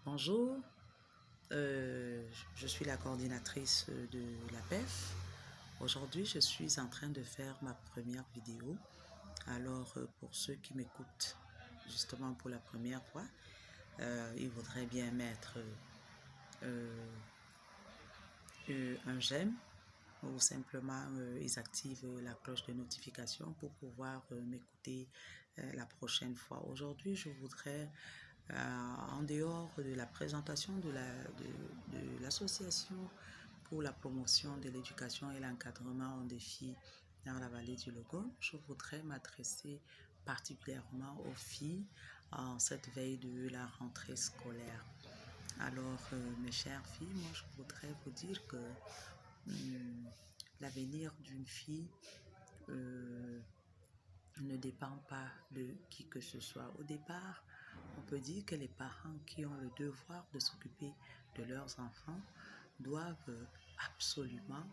Bonjour, je suis la coordinatrice de la PEF. Aujourd'hui, je suis en train de faire ma première vidéo. Alors, pour ceux qui m'écoutent justement pour la première fois, ils voudraient bien mettre un j'aime ou simplement ils activent la cloche de notification pour pouvoir m'écouter la prochaine fois. Aujourd'hui, je voudrais, en dehors de la présentation de l'association pour la promotion de l'éducation et l'encadrement des filles dans la vallée du Logone, je voudrais m'adresser particulièrement aux filles en cette veille de la rentrée scolaire. Alors, mes chères filles, moi je voudrais vous dire que l'avenir d'une fille ne dépend pas de qui que ce soit. Au départ, on peut dire que les parents qui ont le devoir de s'occuper de leurs enfants doivent absolument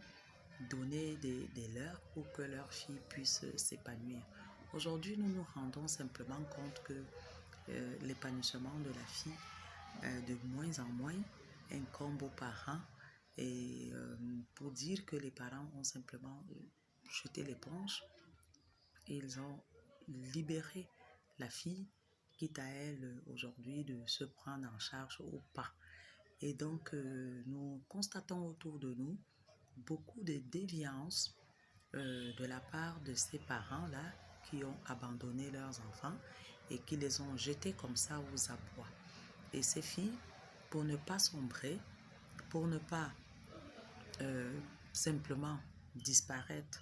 donner des leurs pour que leur fille puisse s'épanouir. Aujourd'hui, nous nous rendons simplement compte que l'épanouissement de la fille de moins en moins incombe aux parents et pour dire que les parents ont simplement jeté l'éponge. Ils ont libéré la fille, quitte à elle aujourd'hui de se prendre en charge ou pas. Et donc, nous constatons autour de nous beaucoup de déviance de la part de ces parents-là qui ont abandonné leurs enfants et qui les ont jetés comme ça aux abois. Et ces filles, pour ne pas sombrer, pour ne pas simplement disparaître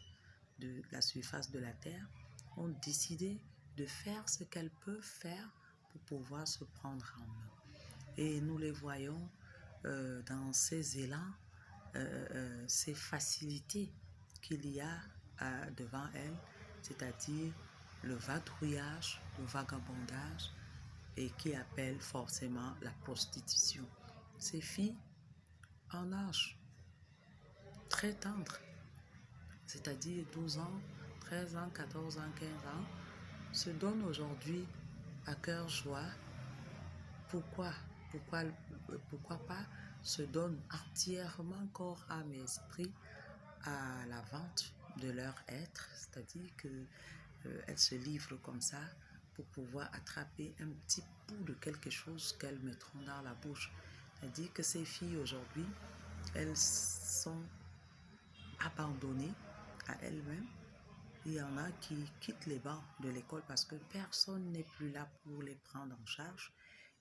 de la surface de la terre, ont décidé de faire ce qu'elles peuvent faire pour pouvoir se prendre en main. Et nous les voyons dans ces élans, ces facilités qu'il y a devant elles, c'est-à-dire le vadrouillage, le vagabondage, et qui appelle forcément la prostitution. Ces filles en âge très tendre, c'est-à-dire 12 ans, 13 ans, 14 ans, 15 ans, se donnent aujourd'hui à cœur joie. Pourquoi pas se donnent entièrement corps, âme et esprit à la vente de leur être, c'est-à-dire qu'elles se livrent comme ça pour pouvoir attraper un petit bout de quelque chose qu'elles mettront dans la bouche. C'est-à-dire que ces filles aujourd'hui, elles sont abandonnées à elles-mêmes. Il y en a qui quittent les bancs de l'école parce que personne n'est plus là pour les prendre en charge.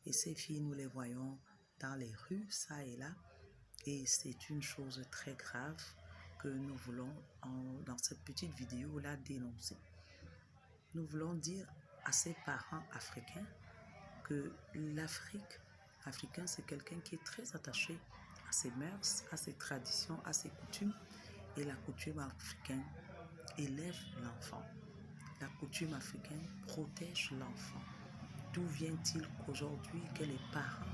Et ces filles, nous les voyons dans les rues, ça et là. Et c'est une chose très grave que nous voulons, dans cette petite vidéo-là, dénoncer. Nous voulons dire à ces parents africains que l'Africain, c'est quelqu'un qui est très attaché à ses mœurs, à ses traditions, à ses coutumes. Et la coutume africaine élève l'enfant. La coutume africaine protège l'enfant. D'où vient-il qu'aujourd'hui que les parents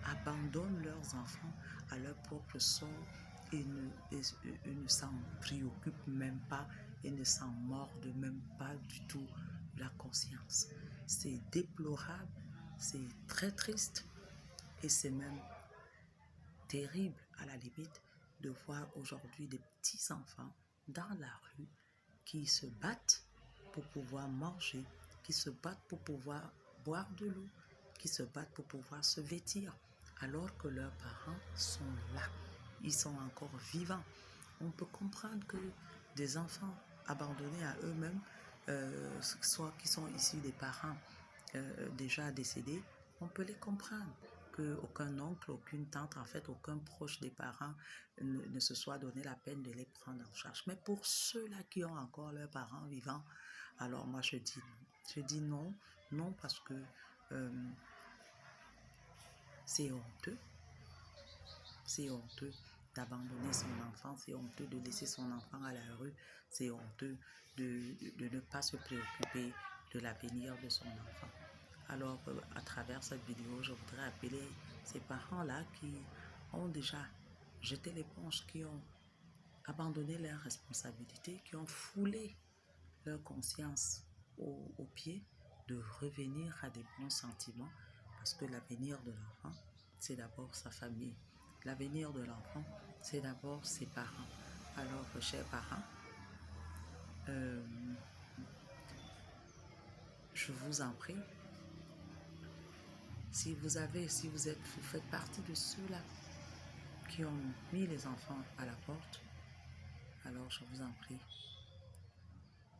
abandonnent leurs enfants à leur propre sort et ne s'en préoccupent même pas et ne s'en mordent même pas du tout la conscience? C'est déplorable, c'est très triste et c'est même terrible à la limite de voir aujourd'hui des petits enfants dans la rue qui se battent pour pouvoir manger, qui se battent pour pouvoir boire de l'eau, qui se battent pour pouvoir se vêtir, alors que leurs parents sont là, ils sont encore vivants. On peut comprendre que des enfants abandonnés à eux-mêmes, soit qui sont issus des parents déjà décédés, on peut les comprendre. Qu'aucun oncle, aucune tante, en fait, aucun proche des parents ne se soit donné la peine de les prendre en charge. Mais pour ceux-là qui ont encore leurs parents vivants, alors moi je dis non, non parce que c'est honteux d'abandonner son enfant, c'est honteux de laisser son enfant à la rue, c'est honteux de ne pas se préoccuper de l'avenir de son enfant. Alors, à travers cette vidéo, je voudrais appeler ces parents-là qui ont déjà jeté l'éponge, qui ont abandonné leurs responsabilités, qui ont foulé leur conscience aux pieds, de revenir à des bons sentiments, parce que l'avenir de l'enfant c'est d'abord sa famille. L'avenir de l'enfant, c'est d'abord ses parents. Alors, chers parents, je vous en prie, si vous faites partie de ceux-là qui ont mis les enfants à la porte, alors je vous en prie,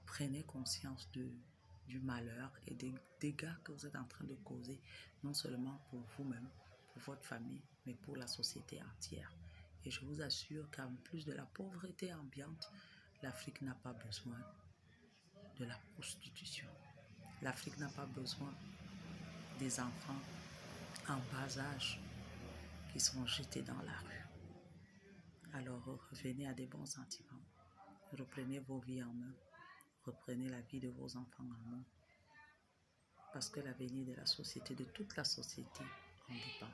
prenez conscience du malheur et des dégâts que vous êtes en train de causer, non seulement pour vous-même, pour votre famille, mais pour la société entière. Et je vous assure qu'en plus de la pauvreté ambiante, l'Afrique n'a pas besoin de la prostitution. L'Afrique n'a pas besoin des enfants en bas âge qui sont jetés dans la rue. Alors revenez à des bons sentiments. Reprenez vos vies en main. Reprenez la vie de vos enfants en main. Parce que l'avenir de la société, de toute la société, en dépend.